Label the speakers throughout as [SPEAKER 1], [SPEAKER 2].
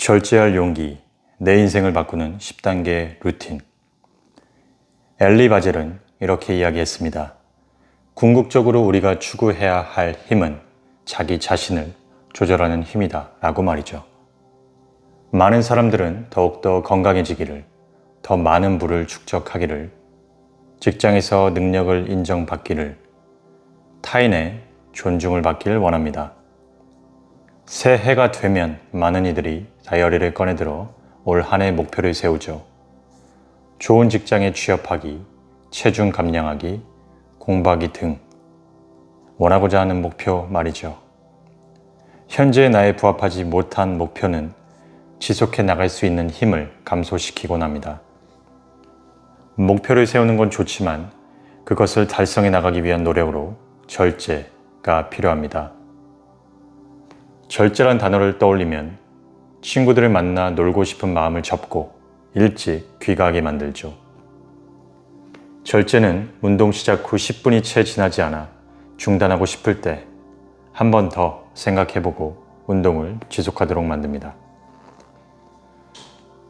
[SPEAKER 1] 절제할 용기, 내 인생을 바꾸는 10단계 루틴. 엘리 바젤은 이렇게 이야기했습니다. 궁극적으로 우리가 추구해야 할 힘은 자기 자신을 조절하는 힘이다 라고 말이죠. 많은 사람들은 더욱더 건강해지기를, 더 많은 부를 축적하기를, 직장에서 능력을 인정받기를, 타인의 존중을 받기를 원합니다. 새해가 되면 많은 이들이 다이어리를 꺼내들어 올 한 해 목표를 세우죠. 좋은 직장에 취업하기, 체중 감량하기, 공부하기 등 원하고자 하는 목표 말이죠. 현재의 나에 부합하지 못한 목표는 지속해 나갈 수 있는 힘을 감소시키곤 합니다. 목표를 세우는 건 좋지만 그것을 달성해 나가기 위한 노력으로 절제가 필요합니다. 절제란 단어를 떠올리면 친구들을 만나 놀고 싶은 마음을 접고 일찍 귀가하게 만들죠. 절제는 운동 시작 후 10분이 채 지나지 않아 중단하고 싶을 때 한 번 더 생각해보고 운동을 지속하도록 만듭니다.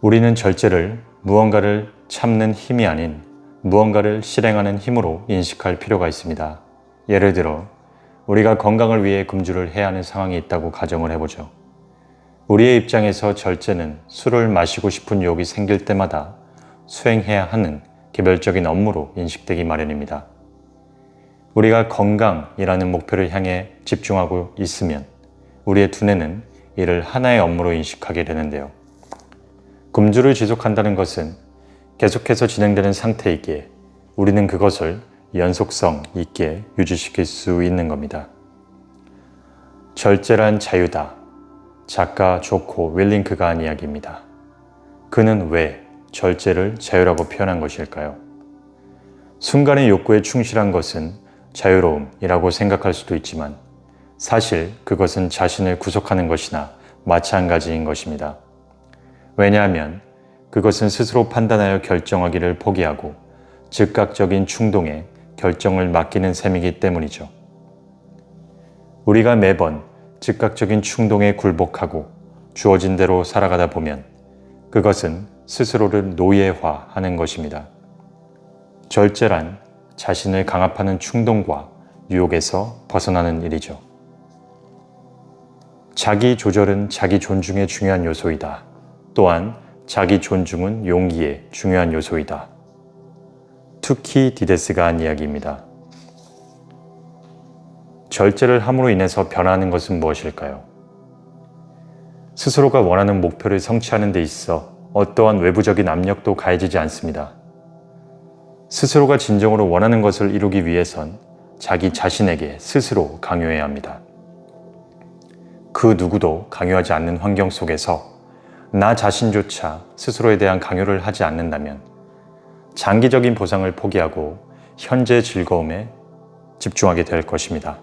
[SPEAKER 1] 우리는 절제를 무언가를 참는 힘이 아닌 무언가를 실행하는 힘으로 인식할 필요가 있습니다. 예를 들어 우리가 건강을 위해 금주를 해야 하는 상황이 있다고 가정을 해보죠. 우리의 입장에서 절제는 술을 마시고 싶은 유혹이 생길 때마다 수행해야 하는 개별적인 업무로 인식되기 마련입니다. 우리가 건강이라는 목표를 향해 집중하고 있으면 우리의 두뇌는 이를 하나의 업무로 인식하게 되는데요. 금주를 지속한다는 것은 계속해서 진행되는 상태이기에 우리는 그것을 연속성 있게 유지시킬 수 있는 겁니다. 절제란 자유다. 작가 조코 윌링크가 한 이야기입니다. 그는 왜 절제를 자유라고 표현한 것일까요? 순간의 욕구에 충실한 것은 자유로움이라고 생각할 수도 있지만 사실 그것은 자신을 구속하는 것이나 마찬가지인 것입니다. 왜냐하면 그것은 스스로 판단하여 결정하기를 포기하고 즉각적인 충동에 결정을 맡기는 셈이기 때문이죠. 우리가 매번 즉각적인 충동에 굴복하고 주어진 대로 살아가다 보면 그것은 스스로를 노예화하는 것입니다. 절제란 자신을 강압하는 충동과 유혹에서 벗어나는 일이죠. 자기 조절은 자기 존중의 중요한 요소이다. 또한 자기 존중은 용기의 중요한 요소이다. 투키디데스가 한 이야기입니다. 절제를 함으로 인해서 변화하는 것은 무엇일까요? 스스로가 원하는 목표를 성취하는 데 있어 어떠한 외부적인 압력도 가해지지 않습니다. 스스로가 진정으로 원하는 것을 이루기 위해선 자기 자신에게 스스로 강요해야 합니다. 그 누구도 강요하지 않는 환경 속에서 나 자신조차 스스로에 대한 강요를 하지 않는다면 장기적인 보상을 포기하고 현재의 즐거움에 집중하게 될 것입니다.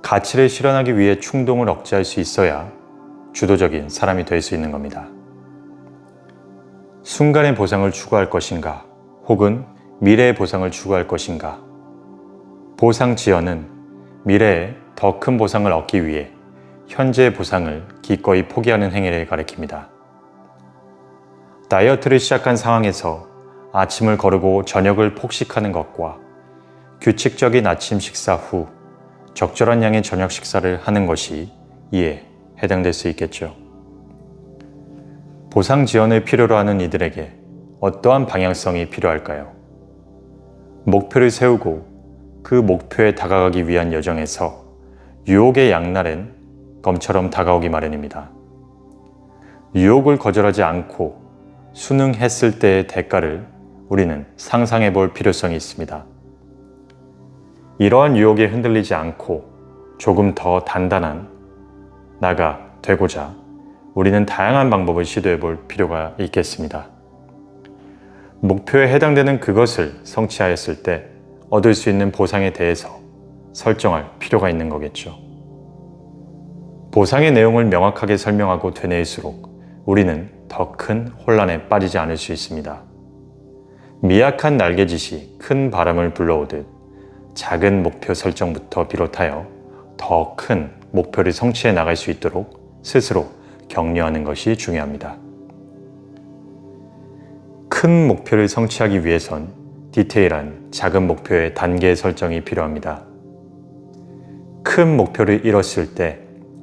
[SPEAKER 1] 가치를 실현하기 위해 충동을 억제할 수 있어야 주도적인 사람이 될 수 있는 겁니다. 순간의 보상을 추구할 것인가, 혹은 미래의 보상을 추구할 것인가. 보상 지연은 미래에 더 큰 보상을 얻기 위해 현재의 보상을 기꺼이 포기하는 행위를 가리킵니다. 다이어트를 시작한 상황에서 아침을 거르고 저녁을 폭식하는 것과 규칙적인 아침 식사 후 적절한 양의 저녁 식사를 하는 것이 이에 해당될 수 있겠죠. 보상 지연을 필요로 하는 이들에게 어떠한 방향성이 필요할까요? 목표를 세우고 그 목표에 다가가기 위한 여정에서 유혹의 양날은 검처럼 다가오기 마련입니다. 유혹을 거절하지 않고 순응했을 때의 대가를 우리는 상상해 볼 필요성이 있습니다. 이러한 유혹에 흔들리지 않고 조금 더 단단한 나가 되고자 우리는 다양한 방법을 시도해 볼 필요가 있겠습니다. 목표에 해당되는 그것을 성취하였을 때 얻을 수 있는 보상에 대해서 설정할 필요가 있는 거겠죠. 보상의 내용을 명확하게 설명하고 되뇌일수록 우리는 더 큰 혼란에 빠지지 않을 수 있습니다. 미약한 날개짓이 큰 바람을 불러오듯 작은 목표 설정부터 비롯하여 더 큰 목표를 성취해 나갈 수 있도록 스스로 격려하는 것이 중요합니다. 큰 목표를 성취하기 위해선 디테일한 작은 목표의 단계 설정이 필요합니다. 큰 목표를 이뤘을 때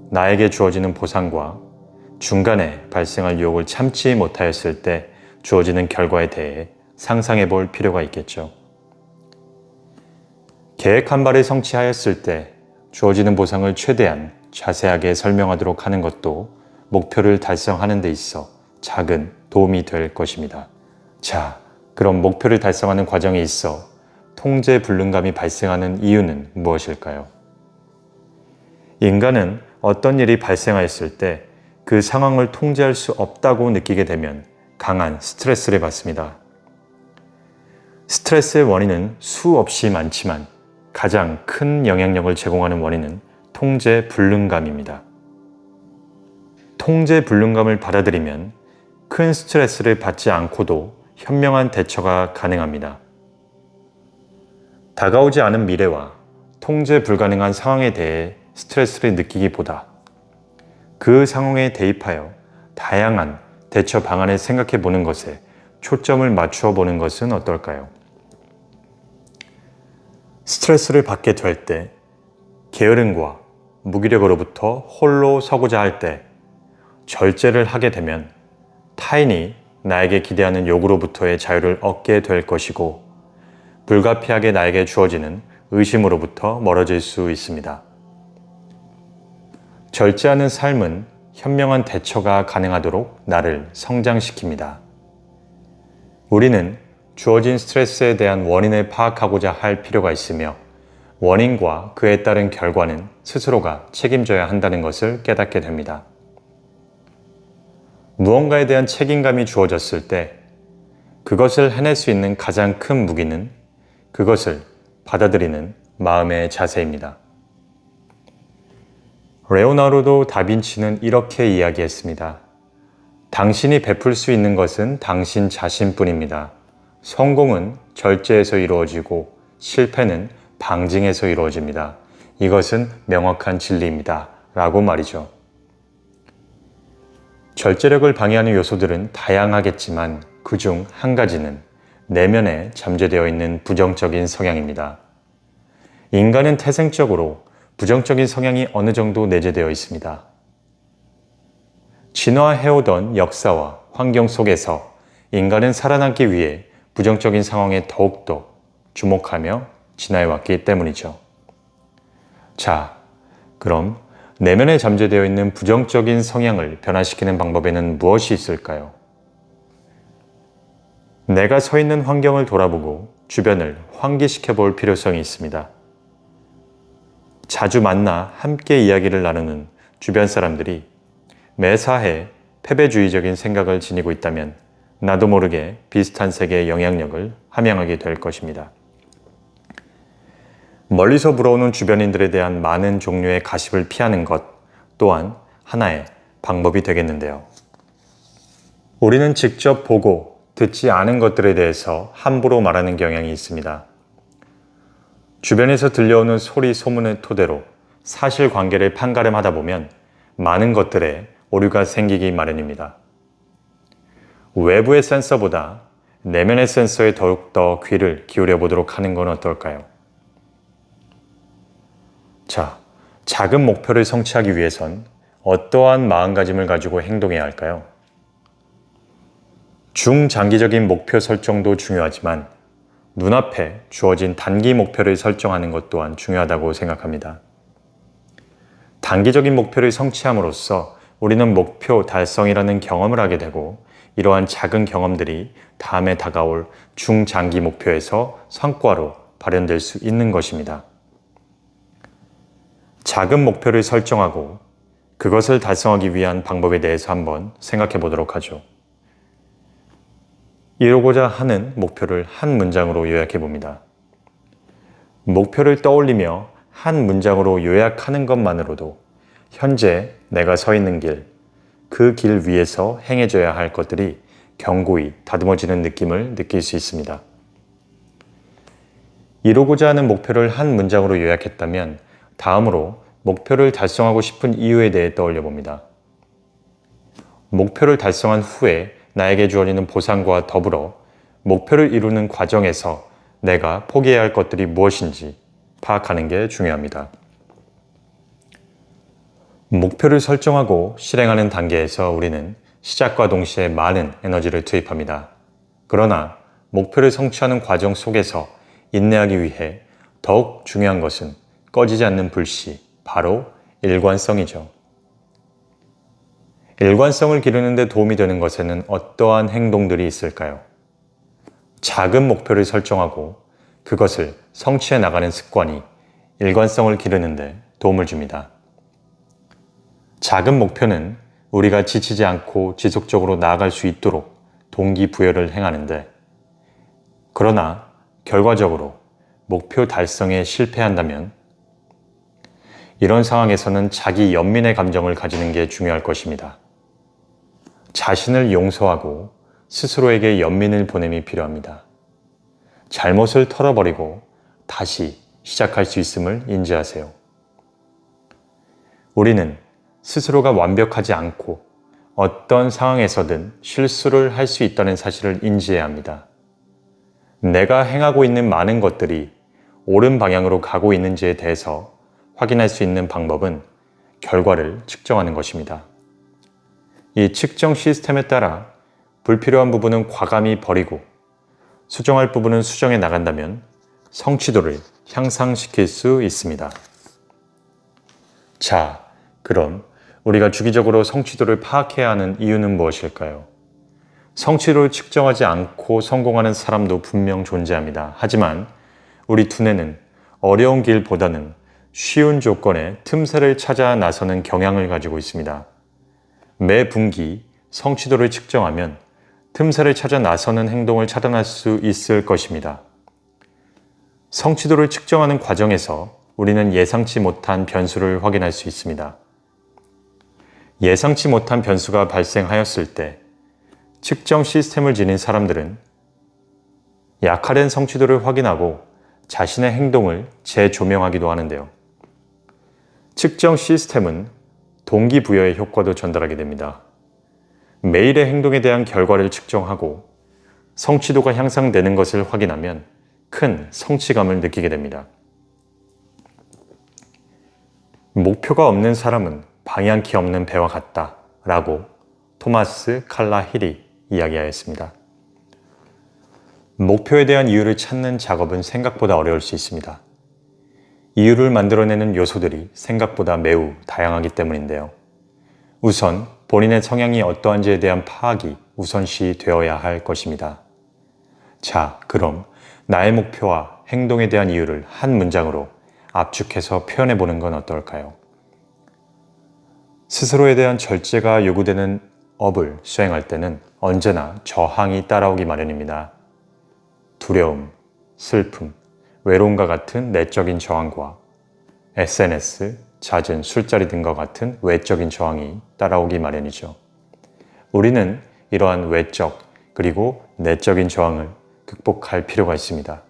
[SPEAKER 1] 나에게 주어지는 보상과 중간에 발생할 유혹을 참지 못하였을 때 주어지는 결과에 대해 상상해 볼 필요가 있겠죠. 계획한 바를 성취하였을 때 주어지는 보상을 최대한 자세하게 설명하도록 하는 것도 목표를 달성하는 데 있어 작은 도움이 될 것입니다. 자, 그럼 목표를 달성하는 과정에 있어 통제 불능감이 발생하는 이유는 무엇일까요? 인간은 어떤 일이 발생하였을 때 그 상황을 통제할 수 없다고 느끼게 되면 강한 스트레스를 받습니다. 스트레스의 원인은 수없이 많지만 가장 큰 영향력을 제공하는 원인은 통제 불능감입니다. 통제 불능감을 받아들이면 큰 스트레스를 받지 않고도 현명한 대처가 가능합니다. 다가오지 않은 미래와 통제 불가능한 상황에 대해 스트레스를 느끼기보다 그 상황에 대입하여 다양한 대처 방안을 생각해 보는 것에 초점을 맞추어 보는 것은 어떨까요? 스트레스를 받게 될 때, 게으름과 무기력으로부터 홀로 서고자 할 때, 절제를 하게 되면 타인이 나에게 기대하는 요구로부터의 자유를 얻게 될 것이고, 불가피하게 나에게 주어지는 의심으로부터 멀어질 수 있습니다. 절제하는 삶은 현명한 대처가 가능하도록 나를 성장시킵니다. 우리는 주어진 스트레스에 대한 원인을 파악하고자 할 필요가 있으며 원인과 그에 따른 결과는 스스로가 책임져야 한다는 것을 깨닫게 됩니다. 무언가에 대한 책임감이 주어졌을 때 그것을 해낼 수 있는 가장 큰 무기는 그것을 받아들이는 마음의 자세입니다. 레오나르도 다빈치는 이렇게 이야기했습니다. 당신이 베풀 수 있는 것은 당신 자신뿐입니다. 성공은 절제에서 이루어지고 실패는 방증에서 이루어집니다. 이것은 명확한 진리입니다. 라고 말이죠. 절제력을 방해하는 요소들은 다양하겠지만 그중 한 가지는 내면에 잠재되어 있는 부정적인 성향입니다. 인간은 태생적으로 부정적인 성향이 어느 정도 내재되어 있습니다. 진화해오던 역사와 환경 속에서 인간은 살아남기 위해 부정적인 상황에 더욱더 주목하며 진화해왔기 때문이죠. 자, 그럼 내면에 잠재되어 있는 부정적인 성향을 변화시키는 방법에는 무엇이 있을까요? 내가 서 있는 환경을 돌아보고 주변을 환기시켜 볼 필요성이 있습니다. 자주 만나 함께 이야기를 나누는 주변 사람들이 매사에 패배주의적인 생각을 지니고 있다면 나도 모르게 비슷한 세계의 영향력을 함양하게 될 것입니다. 멀리서 불어오는 주변인들에 대한 많은 종류의 가십을 피하는 것 또한 하나의 방법이 되겠는데요. 우리는 직접 보고 듣지 않은 것들에 대해서 함부로 말하는 경향이 있습니다. 주변에서 들려오는 소리 소문을 토대로 사실관계를 판가름하다 보면 많은 것들에 오류가 생기기 마련입니다. 외부의 센서보다 내면의 센서에 더욱더 귀를 기울여 보도록 하는 건 어떨까요? 자, 작은 목표를 성취하기 위해선 어떠한 마음가짐을 가지고 행동해야 할까요? 중장기적인 목표 설정도 중요하지만 눈앞에 주어진 단기 목표를 설정하는 것 또한 중요하다고 생각합니다. 단기적인 목표를 성취함으로써 우리는 목표 달성이라는 경험을 하게 되고 이러한 작은 경험들이 다음에 다가올 중장기 목표에서 성과로 발현될 수 있는 것입니다. 작은 목표를 설정하고 그것을 달성하기 위한 방법에 대해서 한번 생각해 보도록 하죠. 이루고자 하는 목표를 한 문장으로 요약해 봅니다. 목표를 떠올리며 한 문장으로 요약하는 것만으로도 현재 내가 서 있는 길, 그 길 위에서 행해져야 할 것들이 견고히 다듬어지는 느낌을 느낄 수 있습니다. 이루고자 하는 목표를 한 문장으로 요약했다면 다음으로 목표를 달성하고 싶은 이유에 대해 떠올려 봅니다. 목표를 달성한 후에 나에게 주어지는 보상과 더불어 목표를 이루는 과정에서 내가 포기해야 할 것들이 무엇인지 파악하는 게 중요합니다. 목표를 설정하고 실행하는 단계에서 우리는 시작과 동시에 많은 에너지를 투입합니다. 그러나 목표를 성취하는 과정 속에서 인내하기 위해 더욱 중요한 것은 꺼지지 않는 불씨, 바로 일관성이죠. 일관성을 기르는 데 도움이 되는 것에는 어떠한 행동들이 있을까요? 작은 목표를 설정하고 그것을 성취해 나가는 습관이 일관성을 기르는 데 도움을 줍니다. 작은 목표는 우리가 지치지 않고 지속적으로 나아갈 수 있도록 동기부여를 행하는데, 그러나 결과적으로 목표 달성에 실패한다면 이런 상황에서는 자기 연민의 감정을 가지는 게 중요할 것입니다. 자신을 용서하고 스스로에게 연민을 보냄이 필요합니다. 잘못을 털어버리고 다시 시작할 수 있음을 인지하세요. 우리는 스스로가 완벽하지 않고 어떤 상황에서든 실수를 할 수 있다는 사실을 인지해야 합니다. 내가 행하고 있는 많은 것들이 옳은 방향으로 가고 있는지에 대해서 확인할 수 있는 방법은 결과를 측정하는 것입니다. 이 측정 시스템에 따라 불필요한 부분은 과감히 버리고 수정할 부분은 수정해 나간다면 성취도를 향상시킬 수 있습니다. 자, 그럼 우리가 주기적으로 성취도를 파악해야 하는 이유는 무엇일까요? 성취도를 측정하지 않고 성공하는 사람도 분명 존재합니다. 하지만 우리 두뇌는 어려운 길보다는 쉬운 조건에 틈새를 찾아 나서는 경향을 가지고 있습니다. 매 분기 성취도를 측정하면 틈새를 찾아 나서는 행동을 차단할 수 있을 것입니다. 성취도를 측정하는 과정에서 우리는 예상치 못한 변수를 확인할 수 있습니다. 예상치 못한 변수가 발생하였을 때 측정 시스템을 지닌 사람들은 약화된 성취도를 확인하고 자신의 행동을 재조명하기도 하는데요. 측정 시스템은 동기부여의 효과도 전달하게 됩니다. 매일의 행동에 대한 결과를 측정하고 성취도가 향상되는 것을 확인하면 큰 성취감을 느끼게 됩니다. 목표가 없는 사람은 방향키 없는 배와 같다 라고 토마스 칼라힐이 이야기하였습니다. 목표에 대한 이유를 찾는 작업은 생각보다 어려울 수 있습니다. 이유를 만들어내는 요소들이 생각보다 매우 다양하기 때문인데요. 우선 본인의 성향이 어떠한지에 대한 파악이 우선시 되어야 할 것입니다. 자, 그럼 나의 목표와 행동에 대한 이유를 한 문장으로 압축해서 표현해 보는 건 어떨까요? 스스로에 대한 절제가 요구되는 업을 수행할 때는 언제나 저항이 따라오기 마련입니다. 두려움, 슬픔, 외로움과 같은 내적인 저항과 SNS, 잦은 술자리 등과 같은 외적인 저항이 따라오기 마련이죠. 우리는 이러한 외적 그리고 내적인 저항을 극복할 필요가 있습니다.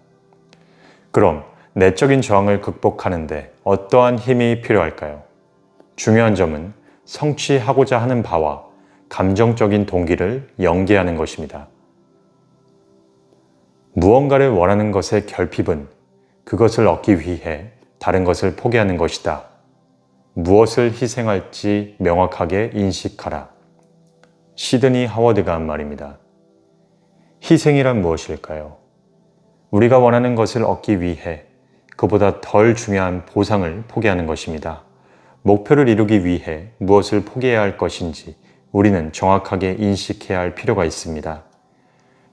[SPEAKER 1] 그럼 내적인 저항을 극복하는데 어떠한 힘이 필요할까요? 중요한 점은 성취하고자 하는 바와 감정적인 동기를 연계하는 것입니다. 무언가를 원하는 것의 결핍은 그것을 얻기 위해 다른 것을 포기하는 것이다. 무엇을 희생할지 명확하게 인식하라. 시드니 하워드가 한 말입니다. 희생이란 무엇일까요? 우리가 원하는 것을 얻기 위해 그보다 덜 중요한 보상을 포기하는 것입니다. 목표를 이루기 위해 무엇을 포기해야 할 것인지 우리는 정확하게 인식해야 할 필요가 있습니다.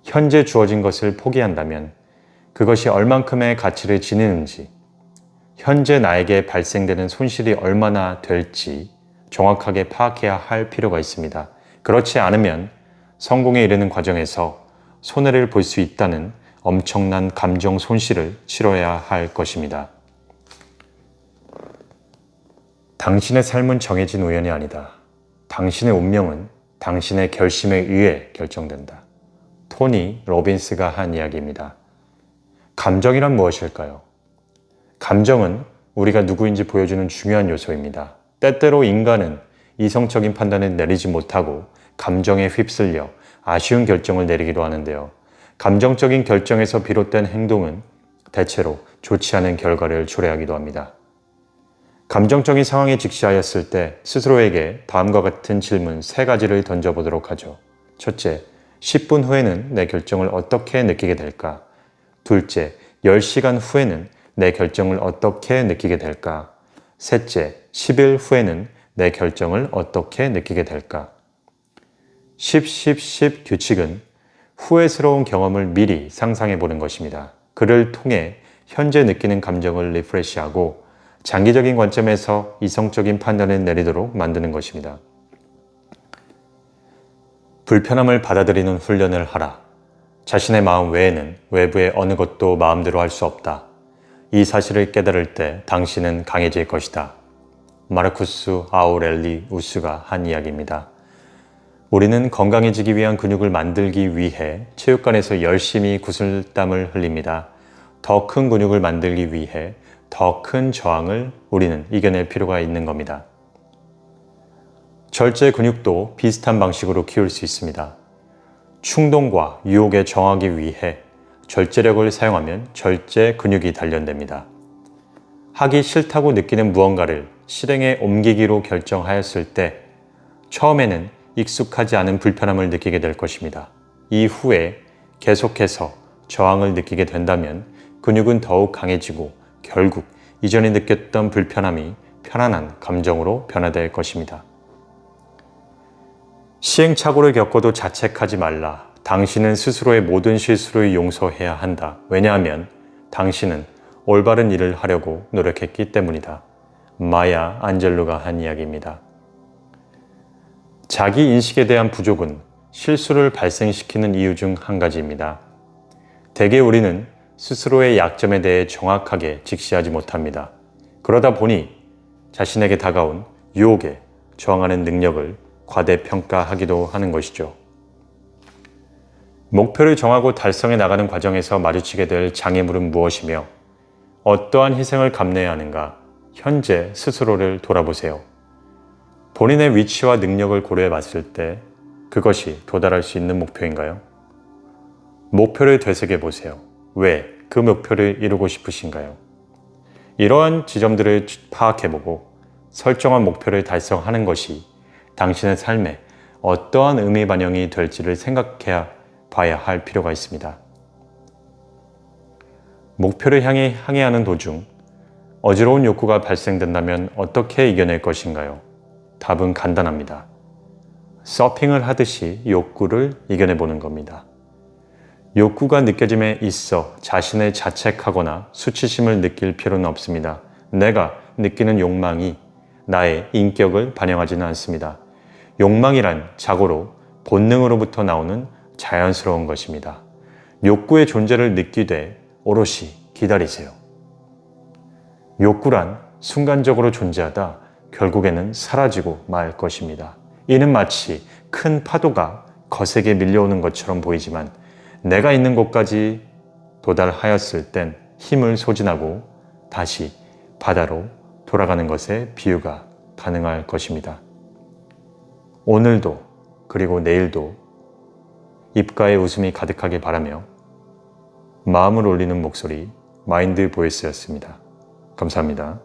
[SPEAKER 1] 현재 주어진 것을 포기한다면 그것이 얼만큼의 가치를 지니는지, 현재 나에게 발생되는 손실이 얼마나 될지 정확하게 파악해야 할 필요가 있습니다. 그렇지 않으면 성공에 이르는 과정에서 손해를 볼 수 있다는 엄청난 감정 손실을 치러야 할 것입니다. 당신의 삶은 정해진 우연이 아니다. 당신의 운명은 당신의 결심에 의해 결정된다. 토니 로빈스가 한 이야기입니다. 감정이란 무엇일까요? 감정은 우리가 누구인지 보여주는 중요한 요소입니다. 때때로 인간은 이성적인 판단을 내리지 못하고 감정에 휩쓸려 아쉬운 결정을 내리기도 하는데요. 감정적인 결정에서 비롯된 행동은 대체로 좋지 않은 결과를 초래하기도 합니다. 감정적인 상황에 직시하였을 때 스스로에게 다음과 같은 질문 3가지를 던져보도록 하죠. 첫째, 10분 후에는 내 결정을 어떻게 느끼게 될까? 둘째, 10시간 후에는 내 결정을 어떻게 느끼게 될까? 셋째, 10일 후에는 내 결정을 어떻게 느끼게 될까? 10 규칙은 후회스러운 경험을 미리 상상해 보는 것입니다. 그를 통해 현재 느끼는 감정을 리프레시하고 장기적인 관점에서 이성적인 판단을 내리도록 만드는 것입니다. 불편함을 받아들이는 훈련을 하라. 자신의 마음 외에는 외부의 어느 것도 마음대로 할 수 없다. 이 사실을 깨달을 때 당신은 강해질 것이다. 마르쿠스 아우렐리우스가 한 이야기입니다. 우리는 건강해지기 위한 근육을 만들기 위해 체육관에서 열심히 구슬땀을 흘립니다. 더 큰 근육을 만들기 위해 더 큰 저항을 우리는 이겨낼 필요가 있는 겁니다. 절제 근육도 비슷한 방식으로 키울 수 있습니다. 충동과 유혹에 저항하기 위해 절제력을 사용하면 절제 근육이 단련됩니다. 하기 싫다고 느끼는 무언가를 실행에 옮기기로 결정하였을 때 처음에는 익숙하지 않은 불편함을 느끼게 될 것입니다. 이후에 계속해서 저항을 느끼게 된다면 근육은 더욱 강해지고 결국 이전에 느꼈던 불편함이 편안한 감정으로 변화될 것입니다. 시행착오를 겪어도 자책하지 말라. 당신은 스스로의 모든 실수를 용서해야 한다. 왜냐하면 당신은 올바른 일을 하려고 노력했기 때문이다. 마야 안젤루가 한 이야기입니다. 자기 인식에 대한 부족은 실수를 발생시키는 이유 중 한 가지입니다. 대개 우리는 스스로의 약점에 대해 정확하게 직시하지 못합니다. 그러다 보니 자신에게 다가온 유혹에 저항하는 능력을 과대평가하기도 하는 것이죠. 목표를 정하고 달성해 나가는 과정에서 마주치게 될 장애물은 무엇이며 어떠한 희생을 감내해야 하는가? 현재 스스로를 돌아보세요. 본인의 위치와 능력을 고려해 봤을 때 그것이 도달할 수 있는 목표인가요? 목표를 되새겨 보세요. 왜 그 목표를 이루고 싶으신가요? 이러한 지점들을 파악해보고 설정한 목표를 달성하는 것이 당신의 삶에 어떠한 의미 반영이 될지를 생각해 봐야 할 필요가 있습니다. 목표를 향해 항해하는 도중 어지러운 욕구가 발생된다면 어떻게 이겨낼 것인가요? 답은 간단합니다. 서핑을 하듯이 욕구를 이겨내보는 겁니다. 욕구가 느껴짐에 있어 자신을 자책하거나 수치심을 느낄 필요는 없습니다. 내가 느끼는 욕망이 나의 인격을 반영하지는 않습니다. 욕망이란 자고로 본능으로부터 나오는 자연스러운 것입니다. 욕구의 존재를 느끼되 오롯이 기다리세요. 욕구란 순간적으로 존재하다 결국에는 사라지고 말 것입니다. 이는 마치 큰 파도가 거세게 밀려오는 것처럼 보이지만 내가 있는 곳까지 도달하였을 땐 힘을 소진하고 다시 바다로 돌아가는 것에 비유가 가능할 것입니다. 오늘도 그리고 내일도 입가에 웃음이 가득하길 바라며 마음을 올리는 목소리 마인드 보이스였습니다. 감사합니다.